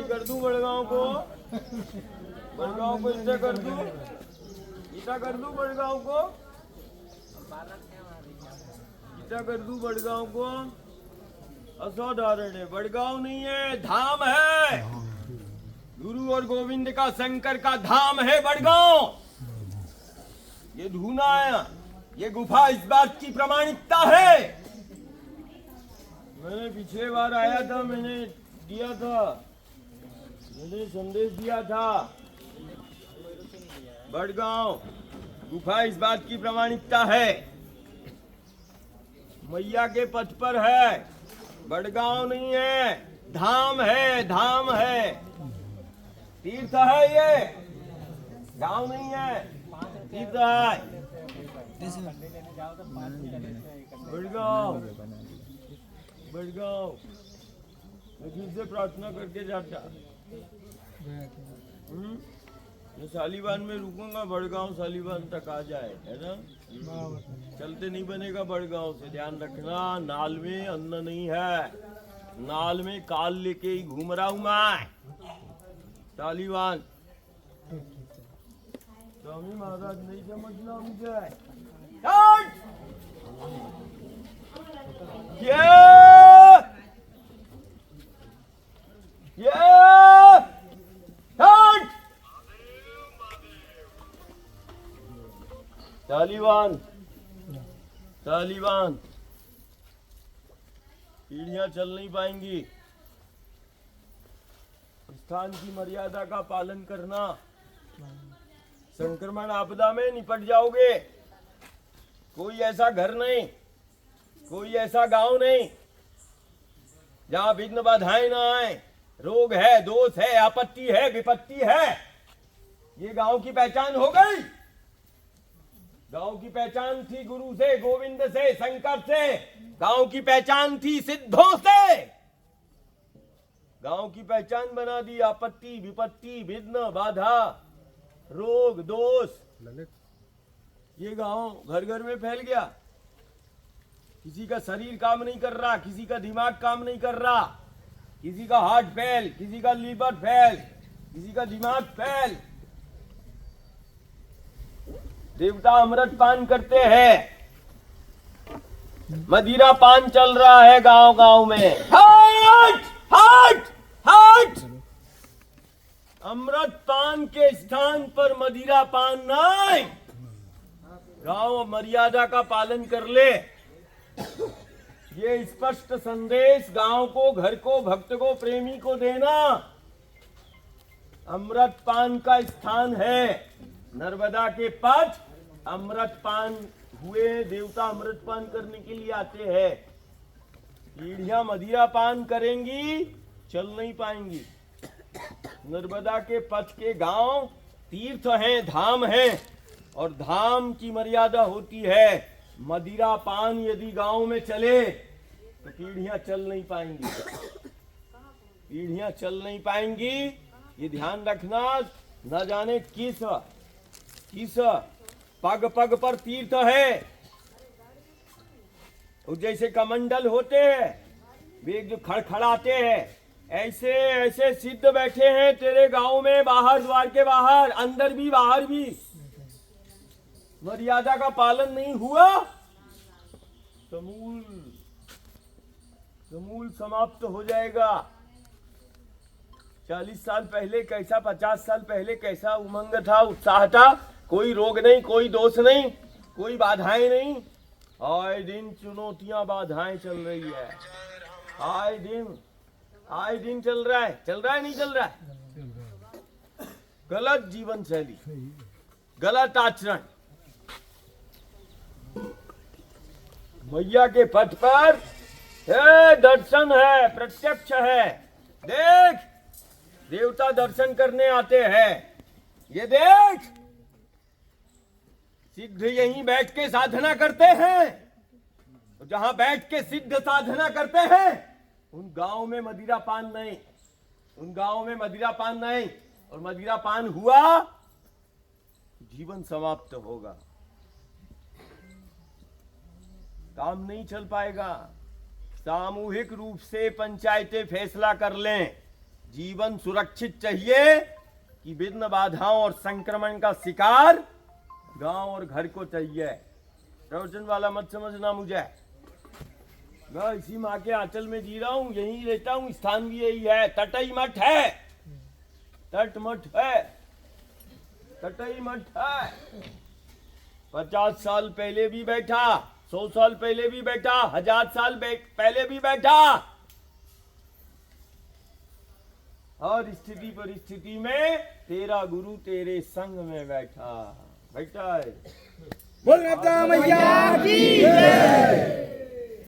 कर दूं बड़गांव को इतना कर दूं बड़गांव को इतना कर दूं बड़गांव को। असाधारण है, बड़गांव नहीं है, धाम है। गुरु और गोविंद का, शंकर का धाम है बड़गांव। ये धूना है, ये गुफा इस बात की प्रमाणिकता है। मैंने पिछले बार आया था, मैंने दिया था, मैंने संदेश दिया था। बड़गांव गुफा इस बात की प्रमाणिकता है, मैया के पथ पर है, बड़गांव नहीं है, धाम है, धाम है, तीर्थ है, ये गांव नहीं है, तीर्थ है। बड़गांव बड़गांव मैं फिर से प्रार्थना करके जाता। मैं सालीबान में रुकूंगा, बड़गांव सालीबान तक आ जाए, है ना। चलते नहीं बनेगा बड़गांव से, ध्यान रखना। नाल में अन्न नहीं है, नाल में काल लेके ही घूम रहा हूं मैं, सालीबान। स्वामी महाराज नहीं समझना मुझे। तालिबान तालिबान पीढ़ियां चल नहीं पाएंगी। स्थान की मर्यादा का पालन करना, संक्रमण आपदा में निपट जाओगे। कोई ऐसा घर नहीं, कोई ऐसा गांव नहीं जहां विघ्न बाधाएं ना आए। रोग है, दोष है, आपत्ति है, विपत्ति है, ये गांव की पहचान हो गई। गांव की पहचान थी गुरु से, गोविंद से, शंकर से। गांव की पहचान थी सिद्धों से। गांव की पहचान बना दी आपत्ति, विपत्ति, विघ्न, बाधा, रोग, दोष। ये गांव घर घर में फैल गया। किसी का शरीर काम नहीं कर रहा, किसी का दिमाग काम नहीं कर रहा, किसी का हार्ट फेल, किसी का लीवर फेल, किसी का दिमाग फेल। देवता अमृत पान करते हैं, मदिरा पान चल रहा है गांव गांव में। हट हट हट, अमृत पान के स्थान पर मदिरा पान नहीं। गांव मर्यादा का पालन कर ले। ये स्पष्ट संदेश गांव को, घर को, भक्त को, प्रेमी को देना। अमृत पान का स्थान है नर्मदा के पथ। अमृत पान हुए, देवता अमृत पान करने के लिए आते हैं। पीढ़ियां मदिरा पान करेंगी, चल नहीं पाएंगी। नर्मदा के पथ के गांव तीर्थ हैं, धाम हैं, और धाम की मर्यादा होती है। मदिरा पान यदि गांव में चले तो पीढ़ियां चल नहीं पाएंगी, पीढ़ियां चल नहीं पाएंगी। ये ध्यान रखना। न जाने किस किस पग पग पर तीर्थ है। जैसे कमंडल होते हैं, वे जो खड़खड़ाते हैं, ऐसे ऐसे सिद्ध बैठे हैं तेरे गांव में, बाहर, द्वार के बाहर, अंदर भी बाहर भी। मर्यादा का पालन नहीं हुआ, समूल समाप्त हो जाएगा। 40 साल पहले कैसा, 50 साल पहले कैसा उमंग था, उत्साह था। कोई रोग नहीं, कोई दोष नहीं, कोई बाधाएं नहीं। आए दिन चुनौतियां, बाधाएं चल रही है। आए दिन चल रहा है, नहीं चल रहा है। गलत जीवन शैली, गलत आचरण। मैया के पथ पर है, दर्शन है, प्रत्यक्ष है। देख, देवता दर्शन करने आते हैं। ये देख, सिद्ध यहीं बैठ के साधना करते हैं। जहां बैठ के सिद्ध साधना करते हैं, उन गांव में मदिरा पान नहीं, उन गांव में मदिरा पान नहीं। और मदिरा पान हुआ, जीवन समाप्त होगा, काम नहीं चल पाएगा। सामूहिक रूप से पंचायतें फैसला कर लें, जीवन सुरक्षित चाहिए कि विघ्न बाधाओं और संक्रमण का शिकार गांव और घर को चाहिए। प्रवचन वाला मत समझना मुझे, मैं इसी माँ के आंचल में जी रहा हूँ, यहीं रहता हूँ, स्थान भी यही है। तटई मठ है, तट मठ है, तटई मठ है। 50 साल पहले भी बैठा, 100 साल पहले भी बैठा, 1000 साल पहले भी बैठा। हर स्थिति परिस्थिति में तेरा गुरु तेरे संग में बैठा है। बोल माता मैया की जय।